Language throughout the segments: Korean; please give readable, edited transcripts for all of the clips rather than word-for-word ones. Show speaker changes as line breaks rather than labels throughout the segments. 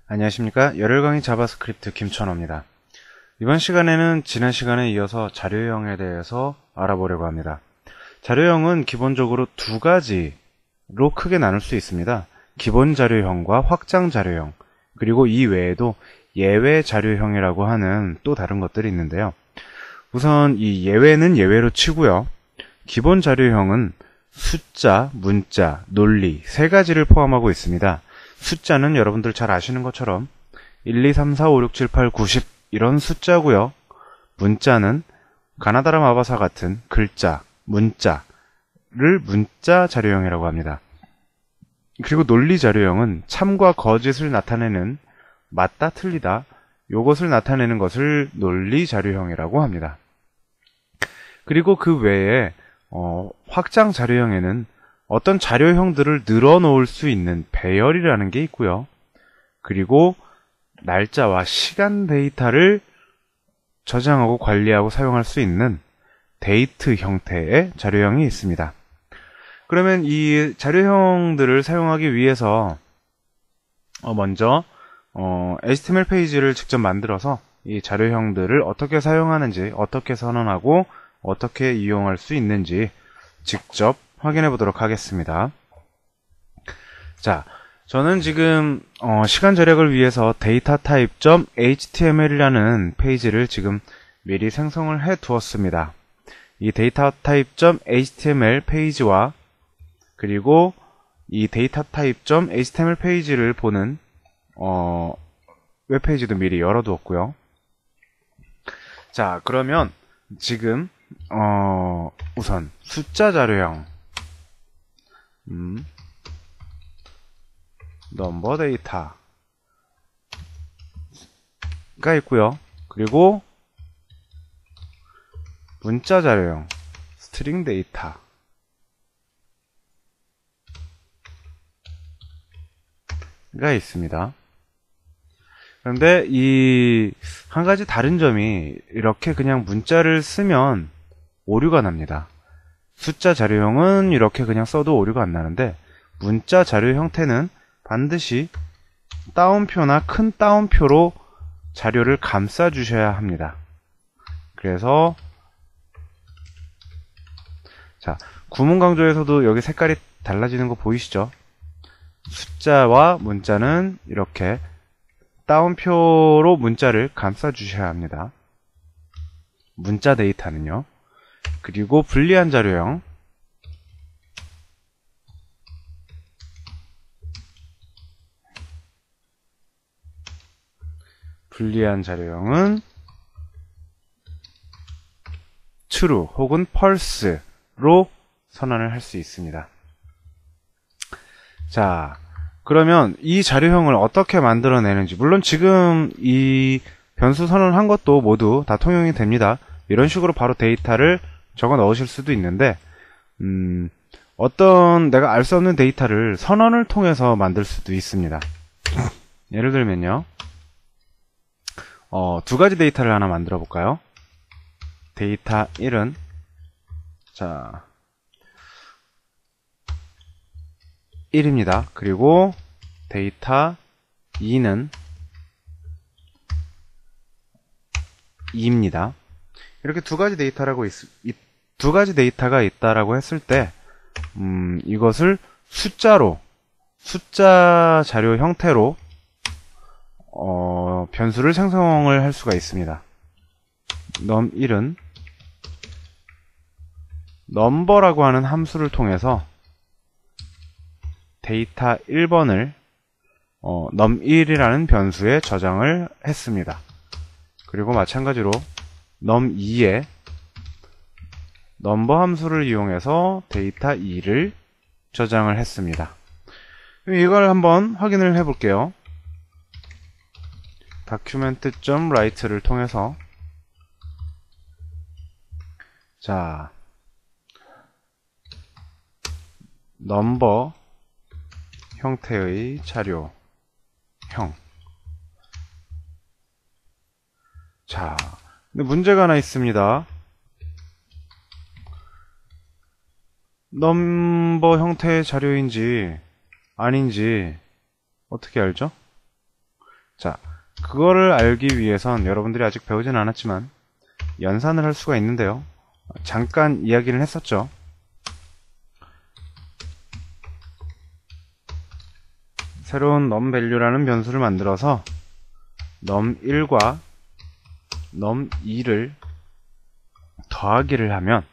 안녕하십니까. 열혈 강의 자바스크립트 김천호입니다. 이번 시간에는 지난 시간에 이어서 자료형에 대해서 알아보려고 합니다. 자료형은 기본적으로 두 가지로 크게 나눌 수 있습니다. 기본 자료형과 확장 자료형, 그리고 이 외에도 예외 자료형이라고 하는 또 다른 것들이 있는데요. 우선 이 예외는 예외로 치고요. 기본 자료형은 숫자, 문자, 논리 세 가지를 포함하고 있습니다. 숫자는 여러분들 잘 아시는 것처럼 1, 2, 3, 4, 5, 6, 7, 8, 90 이런 숫자고요. 문자는 가나다라 마바사 같은 글자, 문자를 문자 자료형이라고 합니다. 그리고 논리 자료형은 참과 거짓을 나타내는 맞다, 틀리다 요것을 나타내는 것을 논리 자료형이라고 합니다. 그리고 그 외에 확장 자료형에는 어떤 자료형들을 늘어놓을 수 있는 배열이라는 게 있고요. 그리고 날짜와 시간 데이터를 저장하고 관리하고 사용할 수 있는 데이트 형태의 자료형이 있습니다. 그러면 이 자료형들을 사용하기 위해서 먼저 HTML 페이지를 직접 만들어서 이 자료형들을 어떻게 사용하는지, 어떻게 선언하고 어떻게 이용할 수 있는지 직접 확인해 보도록 하겠습니다. 자, 저는 지금 시간 절약을 위해서 datatype.html이라는 페이지를 지금 미리 생성을 해 두었습니다. 이 datatype.html 페이지와 그리고 이 datatype.html 페이지를 보는 웹페이지도 미리 열어두었고요. 자, 그러면 지금 우선 숫자 자료형 넘버 데이터가 있고요. 그리고 문자 자료형 스트링 데이터가 있습니다. 그런데 이 한 가지 다른 점이 이렇게 그냥 문자를 쓰면 오류가 납니다. 숫자 자료형은 이렇게 그냥 써도 오류가 안 나는데 문자 자료 형태는 반드시 따옴표나 큰 따옴표로 자료를 감싸 주셔야 합니다. 그래서 자, 구문 강조에서도 여기 색깔이 달라지는 거 보이시죠? 숫자와 문자는 이렇게 따옴표로 문자를 감싸 주셔야 합니다. 문자 데이터는요. 그리고 불리한 자료형 불리한 자료형은 true 혹은 false로 선언을 할 수 있습니다. 자, 그러면 이 자료형을 어떻게 만들어내는지, 물론 지금 이 변수 선언한 것도 모두 다 통용이 됩니다. 이런 식으로 바로 데이터를 적어 넣으실 수도 있는데 어떤 내가 알 수 없는 데이터를 선언을 통해서 만들 수도 있습니다. 예를 들면요, 두 가지 데이터를 하나 만들어 볼까요? 데이터 1은 자 1입니다. 그리고 데이터 2는 2입니다. 이렇게 두 가지 데이터가 있다라고 했을 때 이것을 숫자 자료 형태로 변수를 생성을 할 수가 있습니다. num1은 number라고 하는 함수를 통해서 데이터 1번을 num1이라는 변수에 저장을 했습니다. 그리고 마찬가지로 num2에 넘버 함수를 이용해서 데이터 2를 저장을 했습니다. 이걸 한번 확인을 해 볼게요. document.write를 통해서 자 넘버 형태의 자료형. 자, 근데 문제가 하나 있습니다. 넘버 형태의 자료인지 아닌지 어떻게 알죠? 자, 그거를 알기 위해선 여러분들이 아직 배우진 않았지만 연산을 할 수가 있는데요. 잠깐 이야기를 했었죠. 새로운 numValue라는 변수를 만들어서 num1과 num2를 더하기를 하면,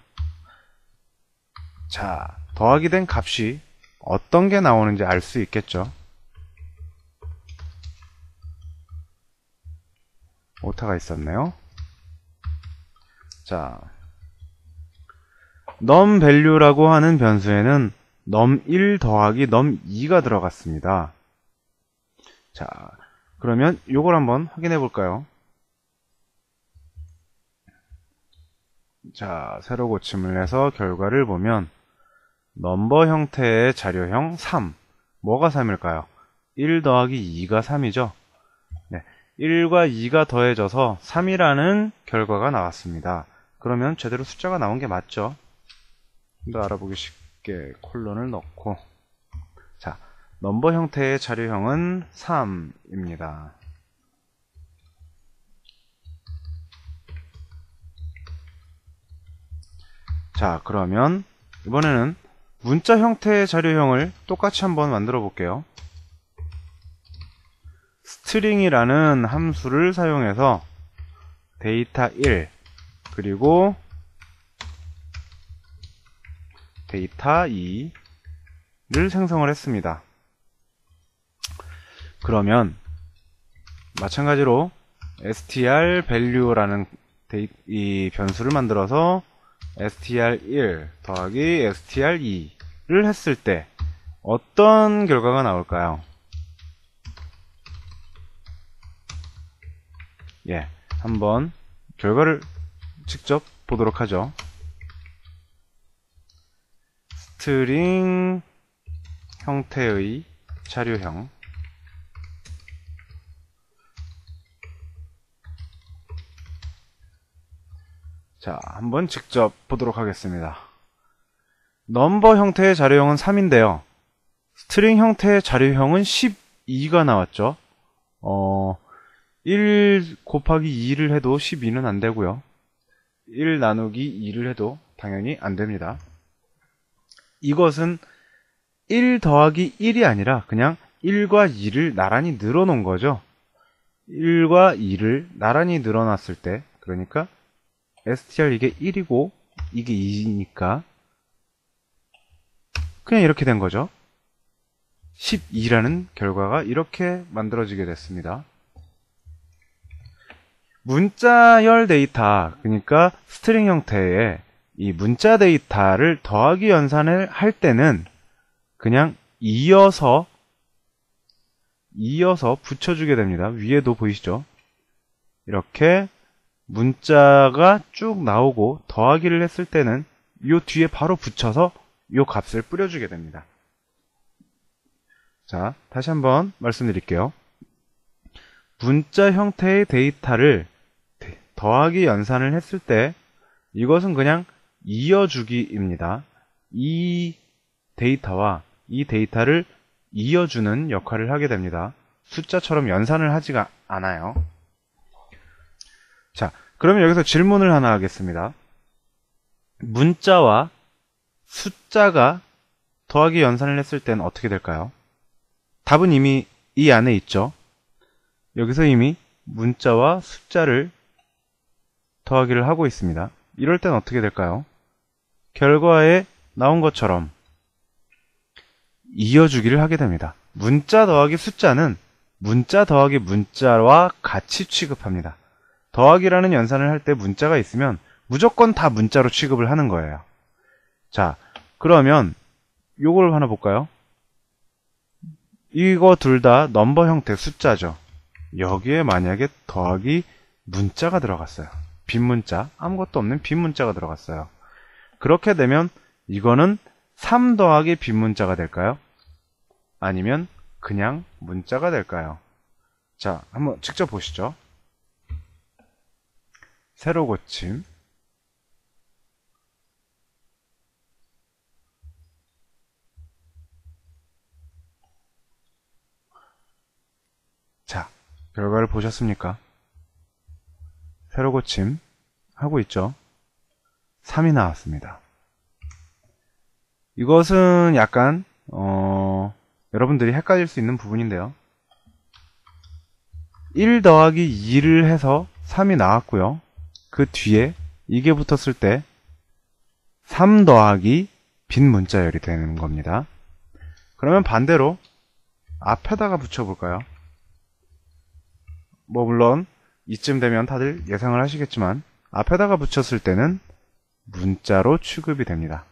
자, 더하기 된 값이 어떤 게 나오는지 알 수 있겠죠. 오타가 있었네요. 자, numValue라고 하는 변수에는 num1 더하기 num2가 들어갔습니다. 자, 그러면 이걸 한번 확인해 볼까요? 자, 새로 고침을 해서 결과를 보면 넘버 형태의 자료형 3. 뭐가 3일까요? 1 더하기 2가 3이죠. 네, 1과 2가 더해져서 3이라는 결과가 나왔습니다. 그러면 제대로 숫자가 나온 게 맞죠? 좀 더 알아보기 쉽게 콜론을 넣고, 자, 넘버 형태의 자료형은 3입니다. 자, 그러면 이번에는 문자 형태의 자료형을 똑같이 한번 만들어 볼게요. string이라는 함수를 사용해서 데이터 1 그리고 데이터 2를 생성을 했습니다. 그러면 마찬가지로 strValue라는 이 변수를 만들어서 str1 더하기 str2를 했을 때 어떤 결과가 나올까요? 예, 한번 결과를 직접 보도록 하죠. 스트링 형태의 자료형, 자, 한번 직접 보도록 하겠습니다. 넘버 형태의 자료형은 3인데요. 스트링 형태의 자료형은 12가 나왔죠. 1 곱하기 2를 해도 12는 안 되고요. 1 나누기 2를 해도 당연히 안 됩니다. 이것은 1 더하기 1이 아니라 그냥 1과 2를 나란히 늘어놓은 거죠. 1과 2를 나란히 늘어놨을 때, 그러니까 str 이게 1이고 이게 2니까 그냥 이렇게 된 거죠. 12라는 결과가 이렇게 만들어지게 됐습니다. 문자열 데이터, 그러니까 스트링 형태의 이 문자 데이터를 더하기 연산을 할 때는 그냥 이어서 붙여주게 됩니다. 위에도 보이시죠? 이렇게 문자가 쭉 나오고 더하기를 했을 때는 이 뒤에 바로 붙여서 이 값을 뿌려주게 됩니다. 자, 다시 한번 말씀드릴게요. 문자 형태의 데이터를 더하기 연산을 했을 때 이것은 그냥 이어주기입니다. 이 데이터와 이 데이터를 이어주는 역할을 하게 됩니다. 숫자처럼 연산을 하지가 않아요. 자, 그러면 여기서 질문을 하나 하겠습니다. 문자와 숫자가 더하기 연산을 했을 때는 어떻게 될까요? 답은 이미 이 안에 있죠. 여기서 이미 문자와 숫자를 더하기를 하고 있습니다. 이럴 땐 어떻게 될까요? 결과에 나온 것처럼 이어주기를 하게 됩니다. 문자 더하기 숫자는 문자 더하기 문자와 같이 취급합니다. 더하기라는 연산을 할 때 문자가 있으면 무조건 다 문자로 취급을 하는 거예요. 자, 그러면 요걸 하나 볼까요? 이거 둘 다 넘버 형태 숫자죠. 여기에 만약에 더하기 문자가 들어갔어요. 빈 문자, 아무것도 없는 빈 문자가 들어갔어요. 그렇게 되면 이거는 3 더하기 빈 문자가 될까요? 아니면 그냥 문자가 될까요? 자, 한번 직접 보시죠. 세로 고침. 자, 결과를 보셨습니까? 세로 고침 하고 있죠. 3이 나왔습니다. 이것은 약간 여러분들이 헷갈릴 수 있는 부분인데요. 1 더하기 2를 해서 3이 나왔고요. 그 뒤에 이게 붙었을 때 3 더하기 빈 문자열이 되는 겁니다. 그러면 반대로 앞에다가 붙여볼까요? 뭐 물론 이쯤 되면 다들 예상을 하시겠지만 앞에다가 붙였을 때는 문자로 취급이 됩니다.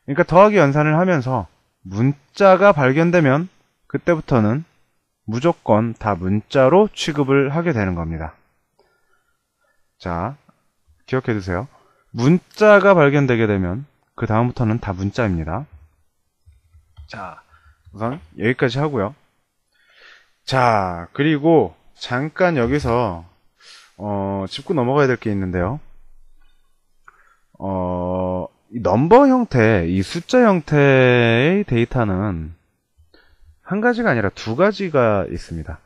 그러니까 더하기 연산을 하면서 문자가 발견되면 그때부터는 무조건 다 문자로 취급을 하게 되는 겁니다. 자, 기억해 두세요. 문자가 발견되게 되면 그 다음부터는 다 문자입니다. 자, 우선 여기까지 하고요. 자, 그리고 잠깐 여기서 짚고 넘어가야 될 게 있는데요. 이 넘버 형태, 이 숫자 형태의 데이터는 한 가지가 아니라 두 가지가 있습니다.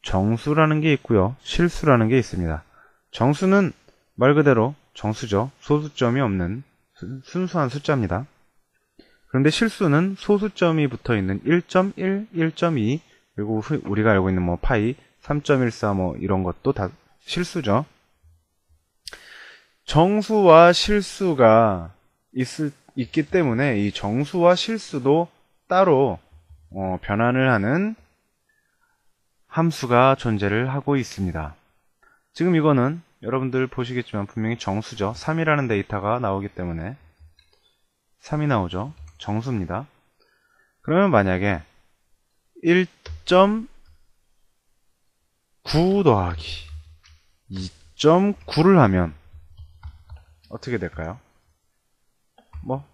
정수라는 게 있고요. 실수라는 게 있습니다. 정수는 말 그대로 정수죠. 소수점이 없는 순수한 숫자입니다. 그런데 실수는 소수점이 붙어 있는 1.1, 1.2, 그리고 우리가 알고 있는 뭐 파이, 3.14 뭐 이런 것도 다 실수죠. 정수와 실수가 있기 때문에 이 정수와 실수도 따로 변환을 하는 함수가 존재를 하고 있습니다. 지금 이거는 여러분들 보시겠지만 분명히 정수죠. 3이라는 데이터가 나오기 때문에 3이 나오죠. 정수입니다. 그러면 만약에 1.9 더하기 2.9를 하면 어떻게 될까요? 뭐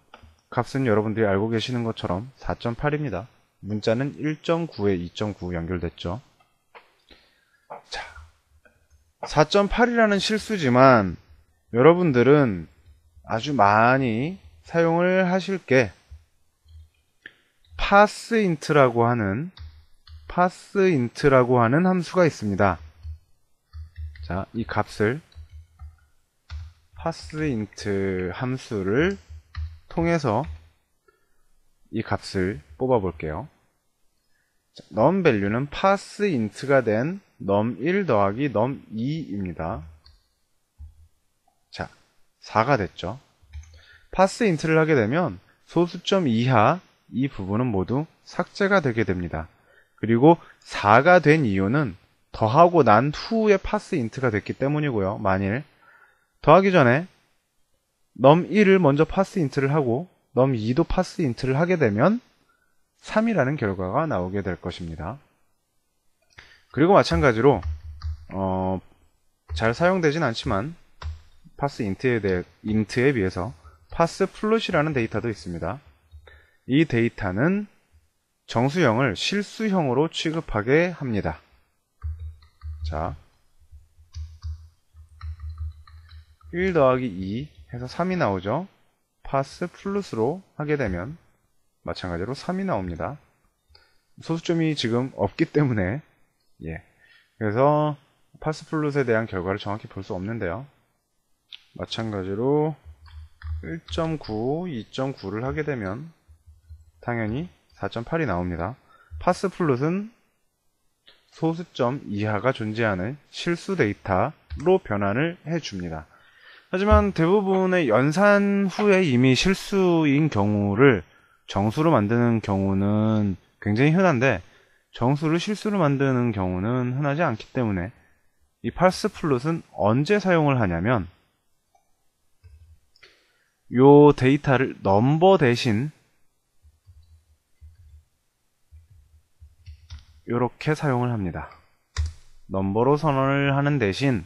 값은 여러분들이 알고 계시는 것처럼 4.8입니다. 문자는 1.9에 2.9 연결됐죠. 자, 4.8이라는 실수지만 여러분들은 아주 많이 사용을 하실 게 parseInt라고 하는 함수가 있습니다. 자, 이 값을 parseInt 함수를 통해서 이 값을 뽑아 볼게요. numValue는 parseInt가 된 num1 더하기 num2입니다. 자, 4가 됐죠. parseInt를 하게 되면 소수점 이하 이 부분은 모두 삭제가 되게 됩니다. 그리고 4가 된 이유는 더하고 난 후에 parseInt가 됐기 때문이고요. 만일 더하기 전에 num1을 먼저 parseInt를 하고 num2도 parseInt를 하게 되면 3이라는 결과가 나오게 될 것입니다. 그리고 마찬가지로 잘 사용되진 않지만 parseInt에 비해서 parseFloat이라는 데이터도 있습니다. 이 데이터는 정수형을 실수형으로 취급하게 합니다. 자, 1 더하기 2 해서 3이 나오죠. parseFloat로 하게 되면 마찬가지로 3이 나옵니다. 소수점이 지금 없기 때문에 그래서 parseFloat에 대한 결과를 정확히 볼 수 없는데요. 마찬가지로 1.9, 2.9를 하게 되면 당연히 4.8이 나옵니다. parseFloat은 소수점 이하가 존재하는 실수 데이터로 변환을 해줍니다. 하지만 대부분의 연산 후에 이미 실수인 경우를 정수로 만드는 경우는 굉장히 흔한데 정수를 실수로 만드는 경우는 흔하지 않기 때문에 이 parseFloat은 언제 사용을 하냐면 요 데이터를 넘버 대신 이렇게 사용을 합니다. 넘버로 선언을 하는 대신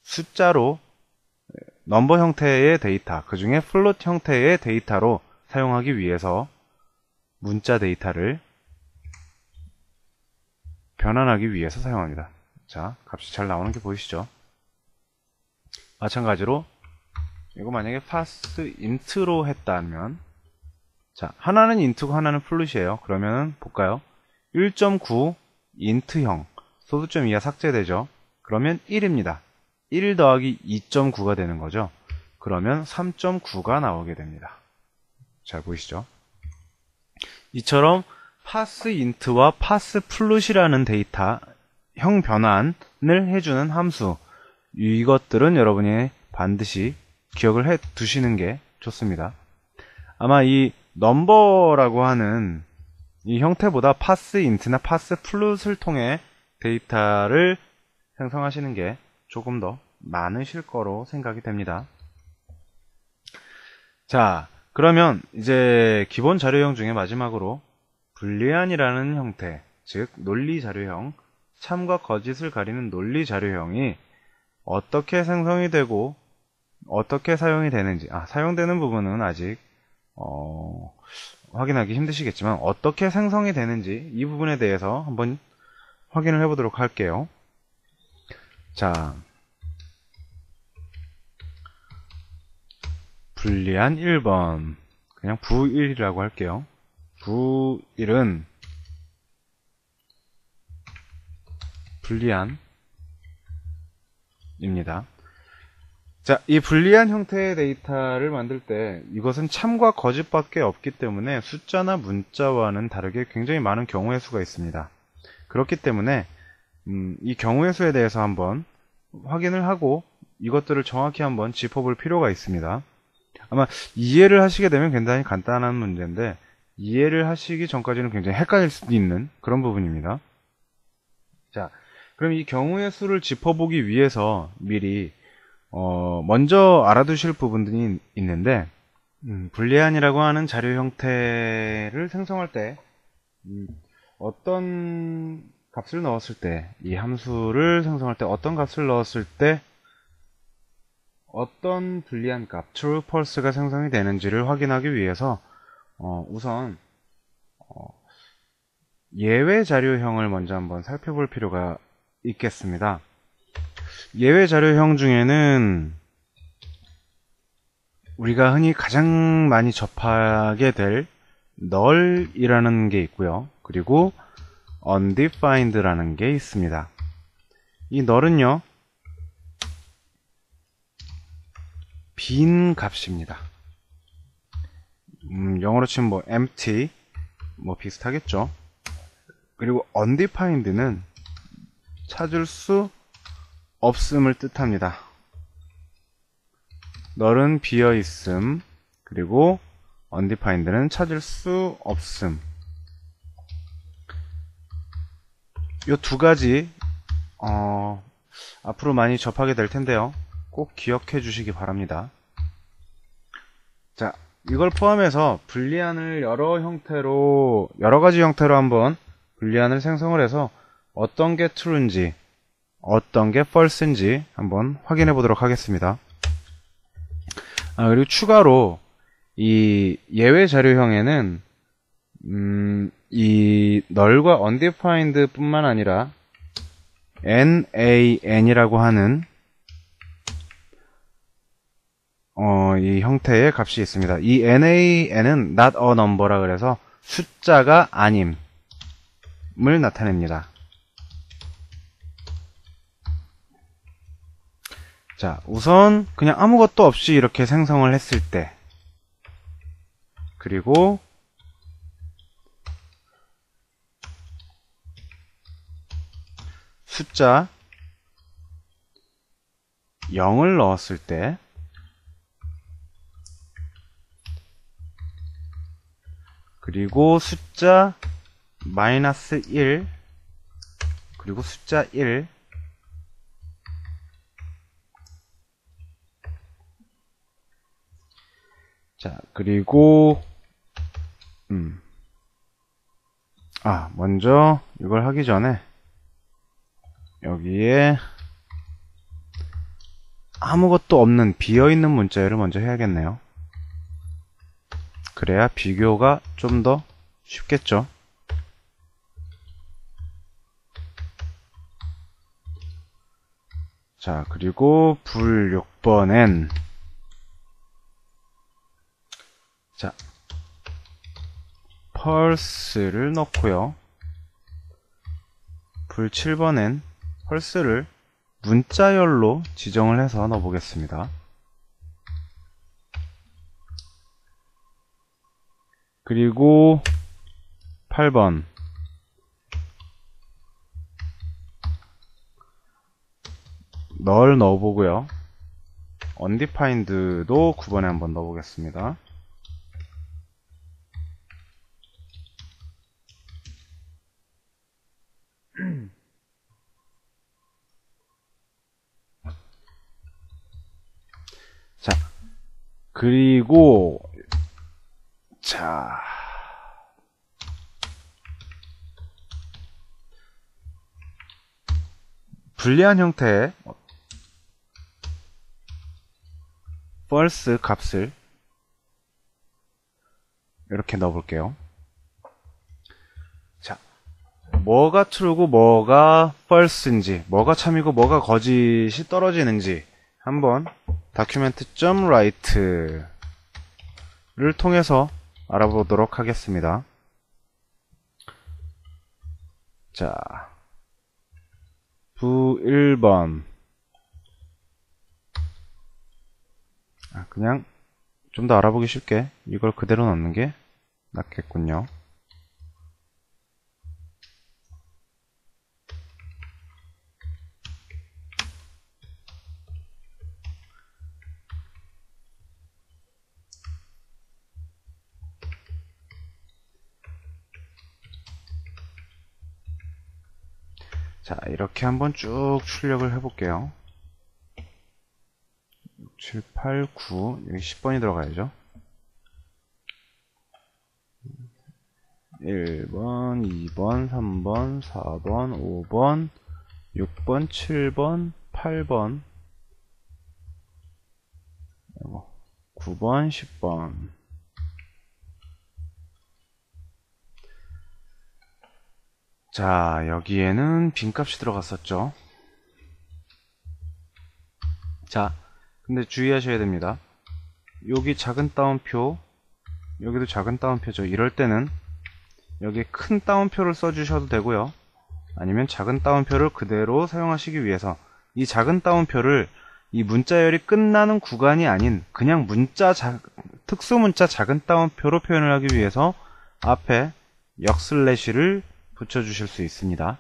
숫자로 넘버 형태의 데이터, 그 중에 플롯 형태의 데이터로 사용하기 위해서 문자 데이터를 변환하기 위해서 사용합니다. 자, 값이 잘 나오는 게 보이시죠? 마찬가지로 이거 만약에 parseInt로 했다면 자, 하나는 int고 하나는 플롯이에요. 그러면 볼까요? 1.9 int형 소수점 이하 삭제되죠. 그러면 1입니다. 1 더하기 2.9가 되는 거죠. 그러면 3.9가 나오게 됩니다. 잘 보이시죠? 이처럼 parseInt와 parseFloat이라는 데이터형 변환을 해주는 함수, 이것들은 여러분이 반드시 기억을 해 두시는 게 좋습니다. 아마 이 넘버라고 하는 이 형태보다 parseInt나 parseFloat을 통해 데이터를 생성하시는 게 조금 더 많으실 거로 생각이 됩니다. 자, 그러면 이제 기본 자료형 중에 마지막으로 불리안이라는 형태, 즉 논리 자료형, 참과 거짓을 가리는 논리 자료형이 어떻게 생성이 되고 어떻게 사용이 되는지, 사용되는 부분은 아직 확인하기 힘드시겠지만 어떻게 생성이 되는지 이 부분에 대해서 한번 확인을 해보도록 할게요. 자, 불리안 1번, 그냥 부1이라고 할게요. 부1은 불리안입니다. 자, 이 불리한 형태의 데이터를 만들 때 이것은 참과 거짓밖에 없기 때문에 숫자나 문자와는 다르게 굉장히 많은 경우의 수가 있습니다. 그렇기 때문에 이 경우의 수에 대해서 한번 확인을 하고 이것들을 정확히 한번 짚어볼 필요가 있습니다. 아마 이해를 하시게 되면 굉장히 간단한 문제인데 이해를 하시기 전까지는 굉장히 헷갈릴 수도 있는 그런 부분입니다. 자, 그럼 이 경우의 수를 짚어보기 위해서 미리 먼저 알아두실 부분들이 있는데, 불리안이라고 하는 자료 형태를 생성할 때 어떤 값을 넣었을 때, 이 함수를 생성할 때 어떤 값을 넣었을 때 어떤 불리한 값, true, false가 생성이 되는지를 확인하기 위해서 우선 예외 자료형을 먼저 한번 살펴볼 필요가 있겠습니다. 예외 자료형 중에는 우리가 흔히 가장 많이 접하게 될 null이라는 게 있고요. 그리고 undefined라는 게 있습니다. 이 null은요, 빈 값입니다. 영어로 치면 뭐 empty 뭐 비슷하겠죠. 그리고 undefined는 찾을 수 없음을 뜻합니다. null은 비어 있음, 그리고 undefined는 찾을 수 없음. 이 두 가지 앞으로 많이 접하게 될 텐데요. 꼭 기억해 주시기 바랍니다. 자, 이걸 포함해서 불리안을 여러 가지 형태로 한번 불리안을 생성을 해서 어떤 게 true인지 어떤 게 false인지 한번 확인해 보도록 하겠습니다. 그리고 추가로 이 예외 자료형에는 이 null과 undefined 뿐만 아니라 nan이라고 하는 이 형태의 값이 있습니다. 이 nan은 not a number라 그래서 숫자가 아님을 나타냅니다. 자, 우선 그냥 아무것도 없이 이렇게 생성을 했을 때, 그리고 숫자 0을 넣었을 때, 그리고 숫자 -1, 그리고 숫자 1, 자, 그리고 먼저 이걸 하기 전에 여기에 아무것도 없는 비어있는 문자열을 먼저 해야겠네요. 그래야 비교가 좀 더 쉽겠죠. 자, 그리고 불 6번엔 자, false를 넣고요. 불 7번엔 펄스를 문자열로 지정을 해서 넣어보겠습니다. 그리고 8번 널 넣어보고요. undefined도 9번에 한번 넣어보겠습니다. 자, 그리고 자, 불리한 형태의 false 값을 이렇게 넣어볼게요. 자, 뭐가 true고 뭐가 false인지, 뭐가 참이고 뭐가 거짓이 떨어지는지 한번 document.write를 통해서 알아보도록 하겠습니다. 자, 부 1번 그냥 좀 더 알아보기 쉽게 이걸 그대로 넣는 게 낫겠군요. 자, 이렇게 한번 쭉 출력을 해볼게요. 6, 7, 8, 9, 여기 10번이 들어가야죠. 1번, 2번, 3번, 4번, 5번, 6번, 7번, 8번, 9번, 10번. 자, 여기에는 빈값이 들어갔었죠. 자, 근데 주의하셔야 됩니다. 여기 작은 따옴표, 여기도 작은 따옴표죠. 이럴 때는 여기 큰 따옴표를 써주셔도 되고요. 아니면 작은 따옴표를 그대로 사용하시기 위해서 이 작은 따옴표를 이 문자열이 끝나는 구간이 아닌 그냥 특수문자 작은 따옴표로 표현을 하기 위해서 앞에 역슬래시를 붙여주실 수 있습니다.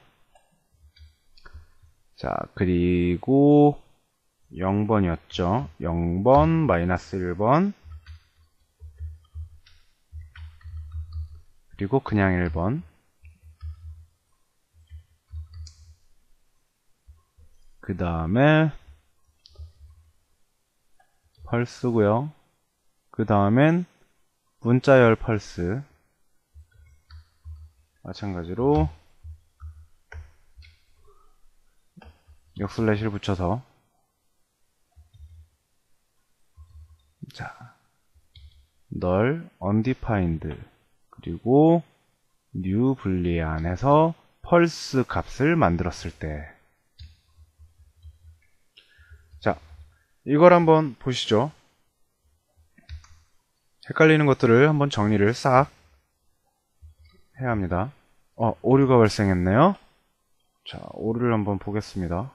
자, 그리고 0번이었죠. 0번, 마이너스 1번, 그리고 그냥 1번, 그 다음에 펄스고요. 그 다음엔 문자열 펄스, 마찬가지로 역슬래시를 붙여서, 자, 널 undefined 그리고 new 불리안에서 펄스 값을 만들었을 때, 자, 이걸 한번 보시죠. 헷갈리는 것들을 한번 정리를 싹 해야 합니다. 오류가 발생했네요. 자, 오류를 한번 보겠습니다.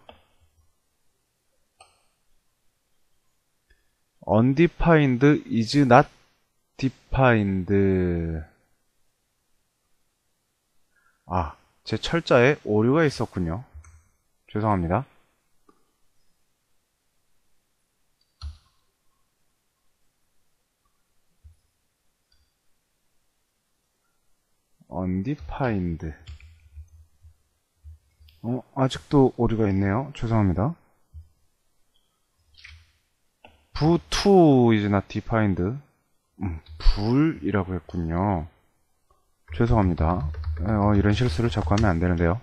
undefined is not defined. 제 철자에 오류가 있었군요. 죄송합니다. undefined. 아직도 오류가 있네요. 죄송합니다. 부2 is not defined. 불이라고 했군요. 죄송합니다. 이런 실수를 자꾸 하면 안 되는데요.